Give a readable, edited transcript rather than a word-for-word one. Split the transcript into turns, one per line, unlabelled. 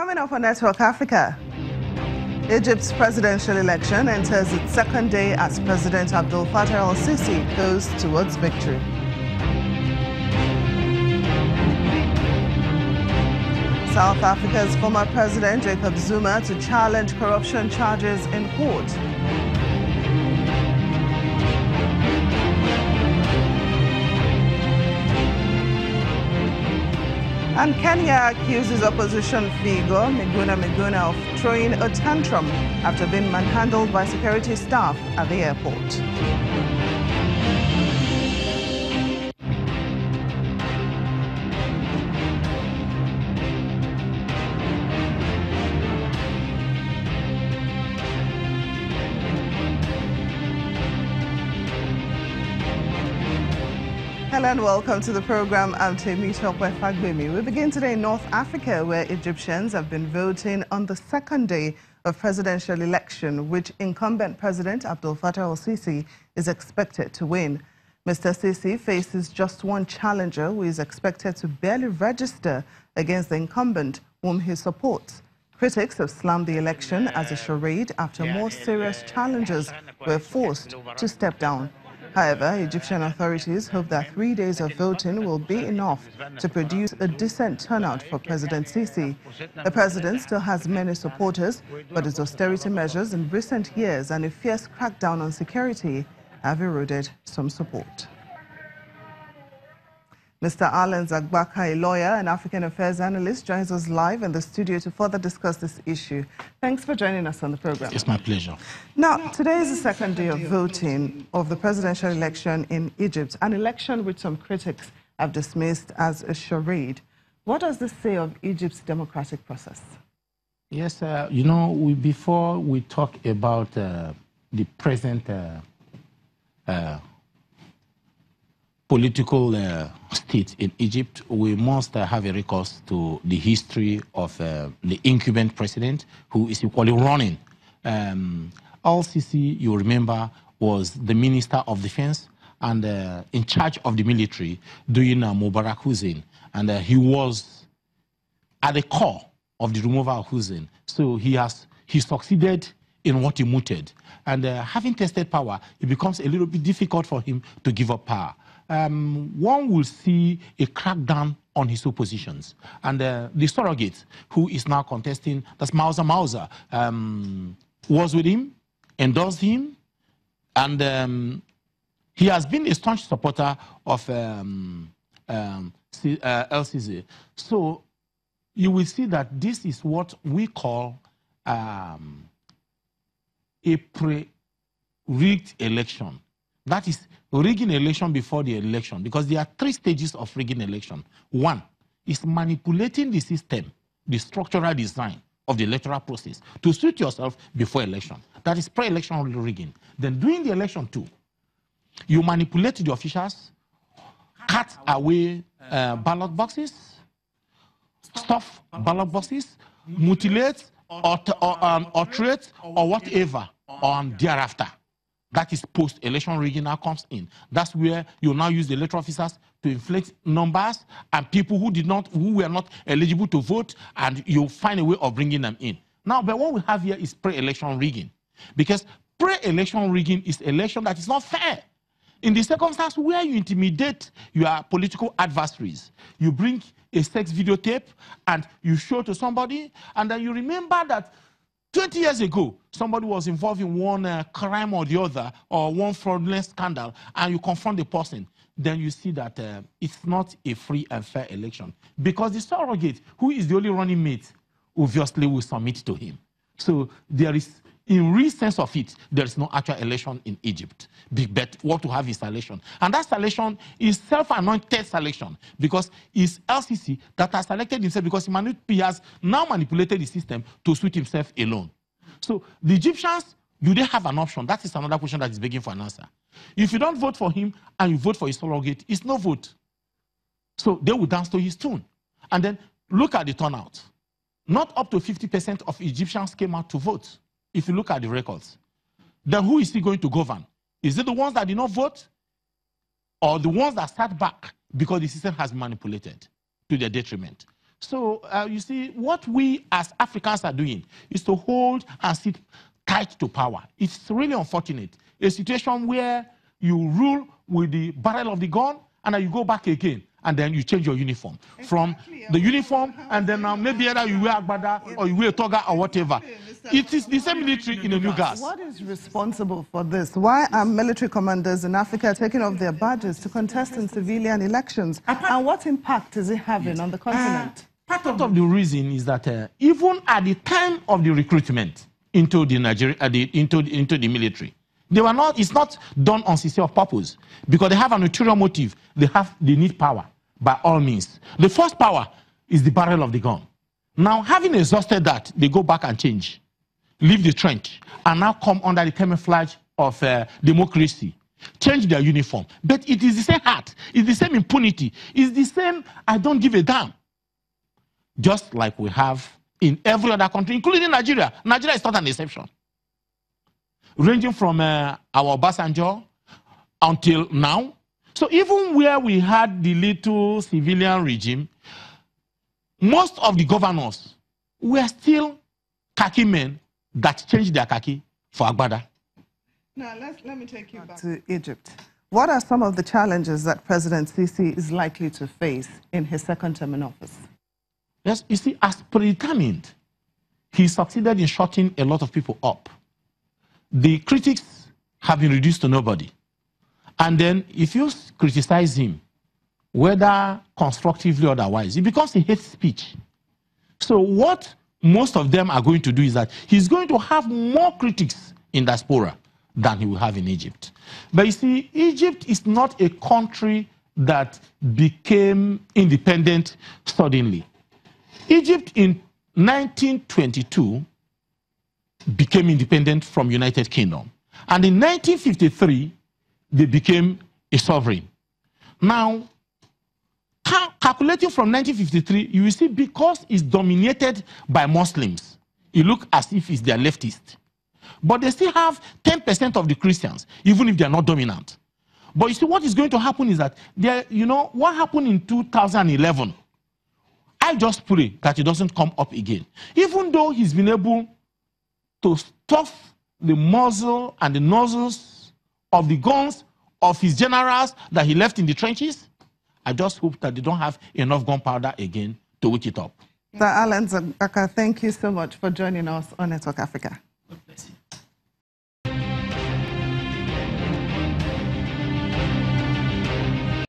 Coming up on Network Africa, Egypt's presidential election enters its second day as President Abdel Fattah el-Sisi goes towards victory. South Africa's former president Jacob Zuma to challenge corruption charges in court. And Kenya accuses opposition figure Miguna of throwing a tantrum after being manhandled by security staff at the airport. Hello and welcome to the program. I'm Temitope Fagbemi. We begin today in North Africa, where Egyptians have been voting on the second day of presidential election, which incumbent President Abdel Fattah el-Sisi is expected to win. Mr. Sisi faces just one challenger who is expected to barely register against the incumbent whom he supports. Critics have slammed the election as a charade after more serious challengers were forced to step down. However, Egyptian authorities hope that 3 days of voting will be enough to produce a decent turnout for President Sisi. The president still has many supporters, but his austerity measures in recent years and a fierce crackdown on security have eroded some support. Mr. Alan Zagbaka, a lawyer and African affairs analyst, joins us live in the studio to further discuss this issue. Thanks for joining us on the program.
It's my pleasure.
Now, today is the second day of voting of the presidential election in Egypt, an election which some critics have dismissed as a charade. What does this say of Egypt's democratic process?
Yes, before we talk about the present political state in Egypt, we must have a recourse to the history of the incumbent president, who is equally running. Al-Sisi, you remember, was the Minister of Defense and in charge of the military during Mubarak Hussein. And he was at the core of the removal of Hussein. So he succeeded in what he mooted. And having tested power, it becomes a little bit difficult for him to give up power. One will see a crackdown on his oppositions. And the surrogate, who is now contesting, that's Mausa, was with him, endorsed him, and he has been a staunch supporter of El-Sisi. So you will see that this is what we call a pre-rigged election. That is rigging election before the election, because there are 3 stages of rigging election. One is manipulating the system, the structural design of the electoral process to suit yourself before election. That is pre-election rigging. Then during the election too, you manipulate the officials, cut away ballot boxes, stuff ballot boxes, mutilate, alterate, or whatever on thereafter. That is post-election rigging now comes in. That's where you now use the electoral officers to inflate numbers and people who were not eligible to vote, and you find a way of bringing them in. Now, but what we have here is pre-election rigging, because pre-election rigging is election that is not fair. In the circumstance where you intimidate your political adversaries, you bring a sex videotape and you show to somebody, and then you remember that 20 years ago, somebody was involved in one crime or the other, or one fraudulent scandal, and you confront the person. Then you see that it's not a free and fair election, because the surrogate, who is the only running mate, obviously will submit to him. So there is, in real sense of it, there is no actual election in Egypt. But what we have is election. And that election is self-anointed selection, because it's El-Sisi that has selected himself, because he has now manipulated the system to suit himself alone. So the Egyptians, do they have an option? That is another question that is begging for an answer. If you don't vote for him and you vote for his surrogate, it's no vote. So they will dance to his tune. And then look at the turnout. Not up to 50% of Egyptians came out to vote, if you look at the records. Then who is he going to govern? Is it the ones that did not vote, or the ones that sat back because the system has manipulated to their detriment? So you see, what we as Africans are doing is to hold and sit tight to power. It's really unfortunate. A situation where you rule with the barrel of the gun and then you go back again and then you change your uniform. Exactly. From the uniform and then now maybe either you wear agbada or you wear toga or whatever. It is the same military in a new gas.
What is responsible for this? Why are military commanders in Africa taking off their badges to contest in civilian elections? And what impact is it having on the continent?
Part of the reason is that even at the time of the recruitment into the into the military, they were not. It's not done on sincere purpose because they have an ulterior motive. They need power by all means. The first power is the barrel of the gun. Now, having exhausted that, they go back and change, leave the trench, and now come under the camouflage of democracy, change their uniform. But it is the same heart, it's the same impunity, it's the same I don't give a damn. Just like we have in every other country, including Nigeria. Nigeria is not an exception. Ranging from our Obasanjo until now. So even where we had the little civilian regime, most of the governors were still khaki men that changed their khaki for agbada.
Now, let me take you back to Egypt. What are some of the challenges that President Sisi is likely to face in his second term in office?
Yes, you see, as predetermined, he succeeded in shutting a lot of people up. The critics have been reduced to nobody. And then if you criticize him, whether constructively or otherwise, it becomes a hate speech. So what most of them are going to do is that he's going to have more critics in diaspora than he will have in Egypt. But you see, Egypt is not a country that became independent suddenly. Egypt in 1922 became independent from United Kingdom. And in 1953, they became a sovereign. Now, calculating from 1953, you will see because it's dominated by Muslims, it looks as if it's their leftist. But they still have 10% of the Christians, even if they're not dominant. But you see, what is going to happen is that, what happened in 2011, I just pray that it doesn't come up again. Even though he's been able to stuff the muzzle and the nozzles of the guns of his generals that he left in the trenches, I just hope that they don't have enough gunpowder again to wake it up.
Sir Alan Zagaka, thank you so much for joining us on Network Africa.